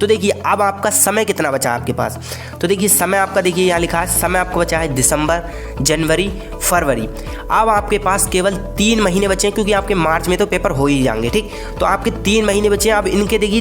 तो देखिए अब आपका समय कितना बचा आपके पास। तो देखिए समय आपका, देखिए यहाँ लिखा है समय आपका बचा है दिसंबर, जनवरी, फरवरी। अब आपके पास केवल 3 महीने बचे हैं, क्योंकि आपके मार्च में तो पेपर हो ही जाएंगे, ठीक। तो आपके 3 महीने बचे हैं। अब इनके देखिए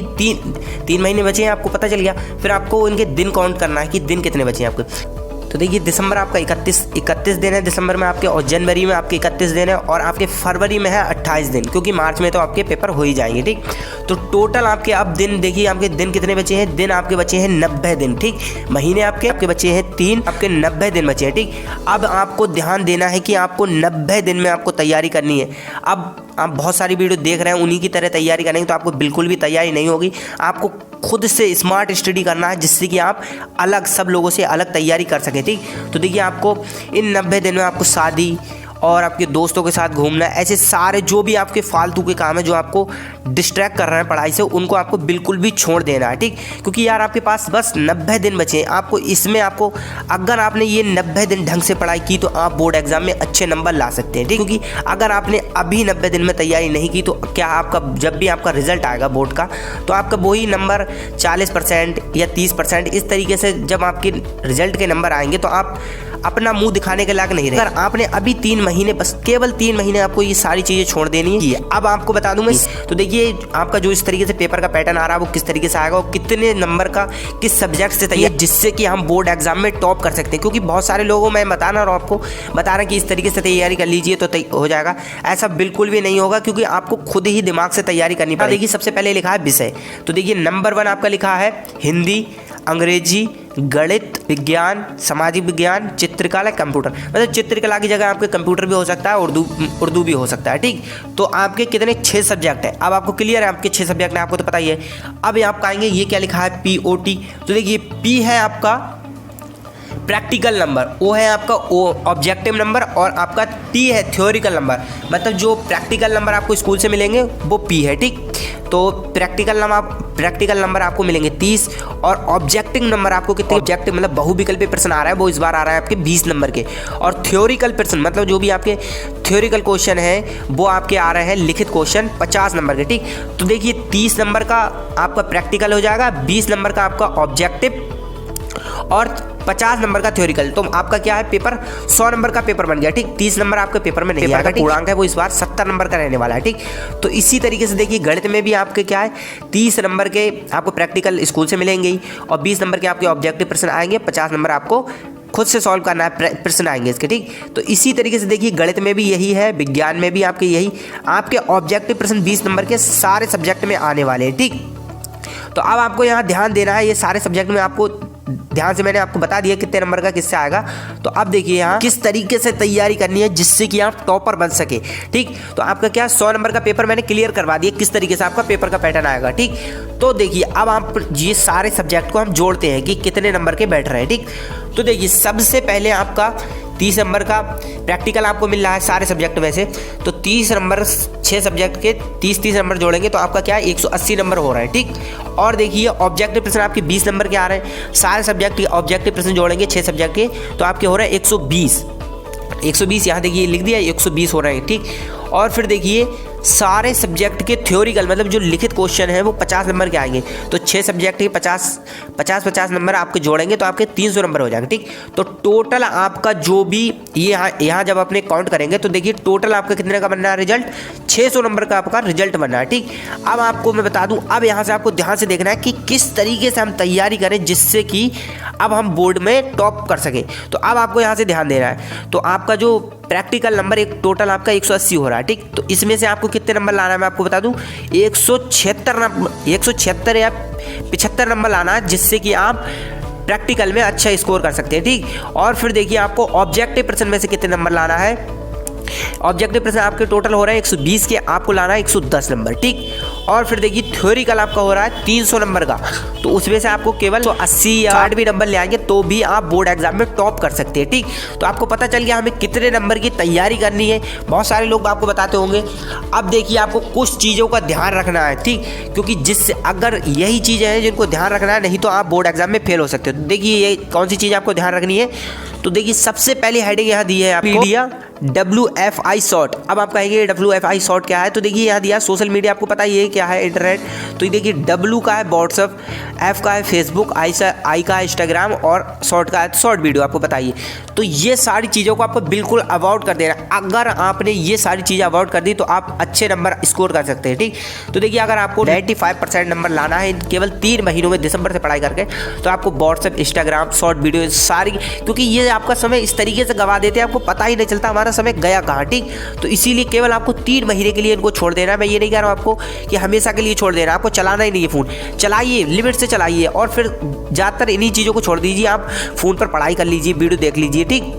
3 महीने बचे हैं, आपको पता चल गया। फिर आपको इनके दिन काउंट करना है कि दिन कितने बचे हैं आपके। तो देखिए दिसंबर आपका 31 दिन है दिसंबर में आपके, और जनवरी में आपके 31 दिन है, और आपके फरवरी में है 28 दिन, क्योंकि मार्च में तो आपके पेपर हो ही जाएंगे, ठीक। तो टोटल आपके अब दिन देखिए आपके दिन कितने बचे हैं। दिन आपके बचे हैं 90 दिन, ठीक। महीने आपके बचे हैं 3, आपके 90 दिन बचे हैं, ठीक। अब आपको ध्यान देना है कि आपको 90 दिन में आपको तैयारी करनी है। अब आप बहुत सारी वीडियो देख रहे हैं, उन्हीं की तरह तैयारी करेंगे तो आपको बिल्कुल भी तैयारी नहीं होगी। आपको खुद से स्मार्ट स्टडी करना है, जिससे कि आप अलग सब लोगों से अलग तैयारी कर सकें, ठीक। तो देखिए आपको इन 90 दिन में आपको शादी और आपके दोस्तों के साथ घूमना, ऐसे सारे जो भी आपके फालतू के काम है जो आपको डिस्ट्रैक्ट कर रहे हैं पढ़ाई से, उनको आपको बिल्कुल भी छोड़ देना है, ठीक। क्योंकि यार आपके पास बस 90 दिन बचे हैं। आपको इसमें आपको अगर आपने ये 90 दिन ढंग से पढ़ाई की तो आप बोर्ड एग्जाम में अच्छे नंबर ला सकते हैं, ठीक। क्योंकि अगर आपने अभी 90 दिन में तैयारी नहीं की तो क्या आपका जब भी आपका रिजल्ट आएगा बोर्ड का, तो आपका वही नंबर 40% या 30% इस तरीके से जब आपके रिजल्ट के नंबर आएंगे तो आप अपना मुंह दिखाने के लायक नहीं रहे। अगर आपने अभी 3 महीने, बस केवल 3 महीने आपको ये सारी चीज़ें छोड़ देनी है। अब आपको बता दूं मैं, तो देखिए आपका जो इस तरीके से पेपर का पैटर्न आ रहा है वो किस तरीके से आएगा और कितने नंबर का किस सब्जेक्ट से तैयार, जिससे कि हम बोर्ड एग्जाम में टॉप कर सकते हैं। क्योंकि बहुत सारे लोगों मैं बता रहा हूँ, आपको बता रहा कि इस तरीके से तैयारी कर लीजिए तो हो जाएगा। ऐसा बिल्कुल भी नहीं होगा, क्योंकि आपको खुद ही दिमाग से तैयारी करनी पड़ेगी। देखिए सबसे पहले लिखा है विषय, तो देखिए नंबर 1 आपका लिखा है हिंदी, अंग्रेजी, गणित, विज्ञान, सामाजिक विज्ञान, चित्रकला, कंप्यूटर। मतलब चित्रकला की जगह आपके कंप्यूटर भी हो सकता है, उर्दू भी हो सकता है, ठीक। तो आपके कितने 6 सब्जेक्ट हैं। अब आपको क्लियर है आपके 6 सब्जेक्ट हैं, आपको तो पता ही है। अब आप कहेंगे ये क्या लिखा है POT, तो देखिए P है आपका प्रैक्टिकल नंबर, O है आपका ऑब्जेक्टिव नंबर, और आपका T है थ्योरिकल नंबर। मतलब जो प्रैक्टिकल नंबर आपको स्कूल से मिलेंगे वो P है, ठीक। तो प्रैक्टिकल नंबर आपको मिलेंगे 30, और ऑब्जेक्टिव नंबर आपको कितने, ऑब्जेक्टिव मतलब बहुविकल्पी प्रश्न आ रहा है वो इस बार आ रहा है आपके 20 नंबर के। और थ्योरिकल प्रश्न मतलब जो भी आपके थ्योरिकल क्वेश्चन है वो आपके आ रहे हैं लिखित क्वेश्चन 50 नंबर के, ठीक। तो देखिए 30 नंबर का आपका प्रैक्टिकल हो जाएगा, 20 नंबर का आपका ऑब्जेक्टिव और 50 नंबर का थ्योरिकल। तो आपका क्या है, पेपर 100 नंबर का पेपर बन गया, ठीक। 30 नंबर आपके पेपर में नहीं आएगा, पूर्णांक है वो इस बार 70 नंबर का रहने वाला है, ठीक। तो इसी तरीके से देखिए गणित में भी आपके क्या है, 30 नंबर के आपको प्रैक्टिकल स्कूल से मिलेंगे ही, और 20 नंबर के आपके ऑब्जेक्टिव प्रश्न आएंगे, 50 नंबर आपको खुद से सॉल्व करना है, प्रश्न आएंगे इसके, ठीक। तो इसी तरीके से देखिए गणित में भी यही है, विज्ञान में भी आपके यही, आपके ऑब्जेक्टिव प्रश्न 20 नंबर के सारे सब्जेक्ट में आने वाले हैं, ठीक। तो अब आपको यहाँ ध्यान देना है, ये सारे सब्जेक्ट में आपको ध्यान से मैंने आपको बता दिया कितने नंबर का किससे आएगा। तो अब देखिए यहाँ किस तरीके से तैयारी करनी है जिससे कि आप टॉपर बन सके, ठीक। तो आपका क्या 100 नंबर का पेपर मैंने क्लियर करवा दिया किस तरीके से आपका पेपर का पैटर्न आएगा, ठीक। तो देखिए अब आप ये सारे सब्जेक्ट को हम जोड़ते हैं कि कितने नंबर के बैठ रहे हैं, ठीक। तो देखिए सबसे पहले आपका 30 नंबर का प्रैक्टिकल आपको मिल रहा है सारे सब्जेक्ट में से, तो 30 नंबर 6 सब्जेक्ट के 30 नंबर जोड़ेंगे तो आपका क्या है 180 नंबर हो रहा है, ठीक। और देखिए ऑब्जेक्टिव प्रश्न आपके 20 नंबर के आ रहे हैं, सारे सब्जेक्ट के ऑब्जेक्टिव प्रश्न जोड़ेंगे 6 सब्जेक्ट के तो आपके हो रहे हैं 120 यहाँ देखिए लिख दिया 120 हो रहे हैं, ठीक। और फिर देखिए सारे सब्जेक्ट के थ्योरिकल मतलब जो लिखित क्वेश्चन है वो 50 नंबर के आएंगे, तो 6 सब्जेक्ट के 50 नंबर आपके जोड़ेंगे तो आपके 300 नंबर हो जाएंगे, ठीक। तो टोटल आपका जो भी ये यहाँ जब अपने काउंट करेंगे तो देखिए टोटल आपका कितने का बनना है रिजल्ट, 600 नंबर का आपका रिजल्ट बनना है, ठीक। अब आपको मैं बता दूं, अब यहाँ से आपको ध्यान से देखना है कि किस तरीके से हम तैयारी करें जिससे कि अब हम बोर्ड में टॉप कर सकें। तो अब आपको यहाँ से ध्यान देना है, तो आपका जो प्रैक्टिकल नंबर एक टोटल आपका 180 हो रहा है, ठीक। तो इसमें से आपको कितने नंबर लाना है मैं आपको बता दूं, 176 या 75 नंबर लाना है जिससे कि आप प्रैक्टिकल में अच्छा स्कोर कर सकते हैं, ठीक। और फिर देखिए आपको ऑब्जेक्टिव प्रश्न में से कितने नंबर लाना है, ऑब्जेक्टिव प्रश्न आपके टोटल हो रहा है 120 के, आपको लाना है 110 नंबर, ठीक। और फिर देखिए थ्योरिकल आपका हो रहा है 300 नंबर का, तो उसमें से आपको केवल 80 या 60 भी नंबर ले आएंगे तो भी आप बोर्ड एग्जाम में टॉप कर सकते हैं, ठीक। तो आपको पता चल गया हमें कितने नंबर की तैयारी करनी है। बहुत सारे लोग आपको बताते होंगे। अब देखिए आपको कुछ चीज़ों का ध्यान रखना है, ठीक, क्योंकि जिससे अगर यही चीज़ें हैं जिनको ध्यान रखना है, नहीं तो आप बोर्ड एग्जाम में फेल हो सकते हो। तो देखिए ये कौन सी चीज़ आपको ध्यान रखनी है, तो देखिए सबसे पहली हेडिंग यहाँ दी है आपको मीडिया WFI शॉर्ट। अब आप कहेंगे WFI शॉर्ट क्या है, तो देखिए यहाँ दिया सोशल मीडिया, आपको पता ही है क्या है इंटरनेट। तो ये देखिए W का है व्हाट्सअप, F का है फेसबुक, I का है इंस्टाग्राम और शॉर्ट का है शॉर्ट वीडियो, आपको बताइए। तो ये सारी चीज़ों को आपको बिल्कुल अवॉइड कर देना। अगर आपने ये सारी चीज़ें अवॉइड कर दी तो आप अच्छे नंबर स्कोर कर सकते हैं, ठीक। तो देखिए अगर आपको 95% नंबर लाना है केवल 3 महीनों में दिसंबर से पढ़ाई करके, तो आपको व्हाट्सअप, इंस्टाग्राम, शॉर्ट वीडियो सारी, क्योंकि ये आपका समय इस तरीके से गवा देते हैं आपको पता ही नहीं चलता हमारा समय गया कहाँ, ठीक। तो इसीलिए केवल आपको 3 महीने के लिए इनको छोड़ देना है। मैं ये नहीं कह रहा हूँ आपको कि हमेशा के लिए छोड़ देना, आपको चलाना ही नहीं है फ़ोन, चलाइए लिमिट से चलाइए और फिर ज़्यादातर इन्हीं चीज़ों को छोड़ दीजिए। आप फ़ोन पर पढ़ाई कर लीजिए, वीडियो देख लीजिए, ठीक।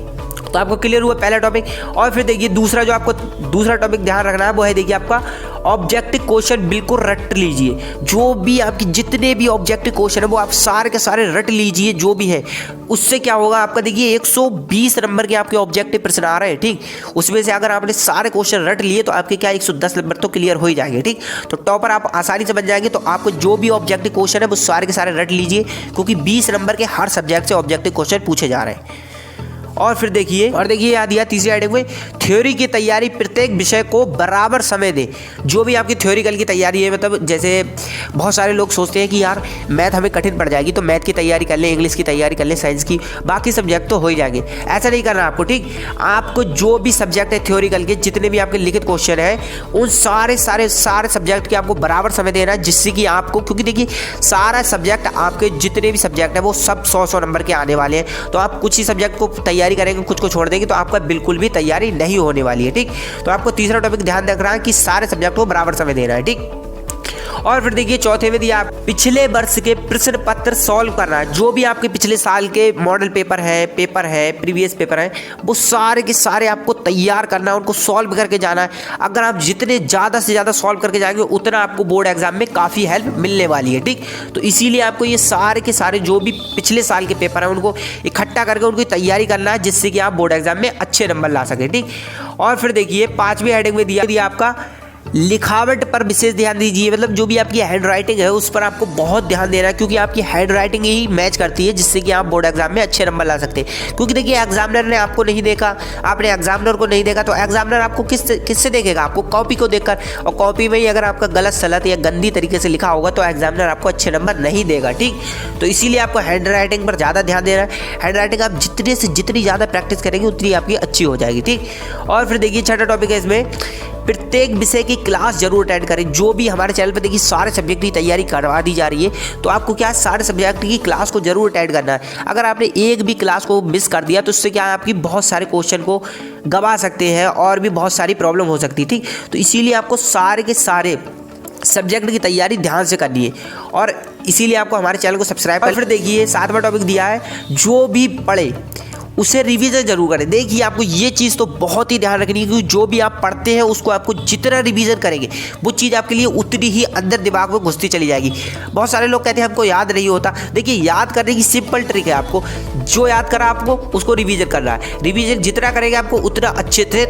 तो आपको क्लियर हुआ पहला टॉपिक। और फिर देखिए दूसरा जो आपको दूसरा टॉपिक ध्यान रखना है वो है देखिए आपका ऑब्जेक्टिव क्वेश्चन बिल्कुल रट लीजिए। जो भी आपकी जितने भी ऑब्जेक्टिव क्वेश्चन है वो आप सारे के सारे रट लीजिए जो भी है। उससे क्या होगा आपका देखिए 120 नंबर के आपके ऑब्जेक्टिव प्रश्न आ रहे हैं, ठीक। उसमें से अगर आपने सारे क्वेश्चन रट लिए तो आपके क्या 110 नंबर तो क्लियर हो ही जाएंगे, ठीक। तो टॉपर आप आसानी से बन जाएंगे। तो आपको जो भी ऑब्जेक्टिव क्वेश्चन है वो सारे के सारे रट लीजिए, क्योंकि 20 नंबर के हर सब्जेक्ट से ऑब्जेक्टिव क्वेश्चन पूछे जा रहे हैं। और फिर देखिए याद दिया तीसरी हेडिंग में, थ्योरी की तैयारी प्रत्येक विषय को बराबर समय दें। जो भी आपकी थ्योरिकल की तैयारी है, मतलब जैसे बहुत सारे लोग सोचते हैं कि यार मैथ हमें कठिन पड़ जाएगी तो मैथ की तैयारी कर लें, इंग्लिश की तैयारी कर लें, साइंस की, बाकी सब्जेक्ट तो हो ही जाएंगे। ऐसा नहीं करना आपको, ठीक। आपको जो भी सब्जेक्ट है थ्योरिकल के, जितने भी आपके लिखित क्वेश्चन है, उन सारे सब्जेक्ट के आपको बराबर समय देना है, जिससे कि आपको, क्योंकि देखिए सारा सब्जेक्ट आपके जितने भी सब्जेक्ट है वो सब 100 नंबर के आने वाले हैं। तो आप कुछ ही सब्जेक्ट को तैयारी करेंगे, कुछ को छोड़ देंगे तो आपका बिल्कुल भी तैयारी नहीं होने वाली है, ठीक। तो आपको तीसरा टॉपिक ध्यान रखना है कि सारे सब्जेक्ट को बराबर समय देना है, ठीक। और फिर देखिए चौथे में दिया पिछले वर्ष के प्रश्न पत्र सॉल्व करना है। जो भी आपके पिछले साल के मॉडल पेपर है, प्रीवियस पेपर है, वो सारे के सारे आपको तैयार करना है, उनको सॉल्व करके जाना है। अगर आप जितने ज़्यादा से ज़्यादा सॉल्व करके जाएंगे उतना आपको बोर्ड एग्जाम में काफ़ी हेल्प मिलने वाली है, ठीक। तो इसीलिए आपको ये सारे के सारे जो भी पिछले साल के पेपर हैं उनको इकट्ठा करके उनकी तैयारी करना है, जिससे कि आप बोर्ड एग्जाम में अच्छे नंबर ला सकें, ठीक। और फिर देखिए 5वीं हेडिंग में दिया आपका लिखावट पर विशेष ध्यान दीजिए। मतलब जो भी आपकी हैंड राइटिंग है उस पर आपको बहुत ध्यान देना है, क्योंकि आपकी हैंड राइटिंग ही मैच करती है, जिससे कि आप बोर्ड एग्जाम में अच्छे नंबर ला सकते हैं। क्योंकि देखिए एग्जामिनर ने आपको नहीं देखा, आपने एग्जामिनर को नहीं देखा, तो एग्जामिनर आपको किससे देखेगा? आपको कॉपी को देखकर। और कॉपी में ही अगर आपका गलत सलत या गंदी तरीके से लिखा होगा तो एग्जामिनर आपको अच्छे नंबर नहीं देगा, ठीक। तो इसीलिए आपको हैंड राइटिंग पर ज़्यादा ध्यान देना है। हैंड राइटिंग आप जितने से जितनी ज़्यादा प्रैक्टिस करेंगे उतनी आपकी अच्छी हो जाएगी, ठीक। और फिर देखिए छठा टॉपिक है इसमें, प्रत्येक विषय की क्लास जरूर अटेंड करें। जो भी हमारे चैनल पर देखिए सारे सब्जेक्ट की तैयारी करवा दी जा रही है, तो आपको क्या सारे सब्जेक्ट की क्लास को जरूर अटेंड करना है। अगर आपने एक भी क्लास को मिस कर दिया तो उससे क्या है, आपकी बहुत सारे क्वेश्चन को गवा सकते हैं और भी बहुत सारी प्रॉब्लम हो सकती है, ठीक। तो इसीलिए आपको सारे के सारे सब्जेक्ट की तैयारी ध्यान से करनी है और इसीलिए आपको हमारे चैनल को सब्सक्राइब कर। फिर देखिए 7वां टॉपिक दिया है, जो भी पढ़े उसे रिवीजन जरूर करें। देखिए आपको ये चीज़ तो बहुत ही ध्यान रखनी है, क्योंकि जो भी आप पढ़ते हैं उसको आपको जितना रिवीजन करेंगे वो चीज़ आपके लिए उतनी ही अंदर दिमाग में घुसती चली जाएगी। बहुत सारे लोग कहते हैं हमको याद नहीं होता। देखिए याद करने की सिंपल ट्रिक है, आपको जो याद करा आपको उसको रिवीजन करना है। रिवीजन जितना करेंगे आपको उतना अच्छे से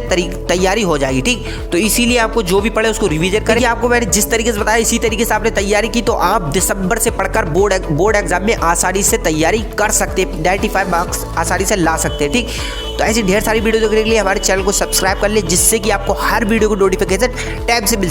तैयारी हो जाएगी, ठीक। तो इसीलिए आपको जो भी पढ़े उसको रिवीजन करें। आपको मैंने जिस तरीके से बताया इसी तरीके से आपने तैयारी की तो आप दिसंबर से पढ़कर बोर्ड एग्जाम में आसानी से तैयारी कर सकते हैं, 95 मार्क्स आसानी से ला सकते हैं, ठीक। तो ऐसी ढेर सारी वीडियो देखने के लिए हमारे चैनल को सब्सक्राइब कर ले, जिससे कि आपको हर वीडियो को नोटिफिकेशन टाइम से मिल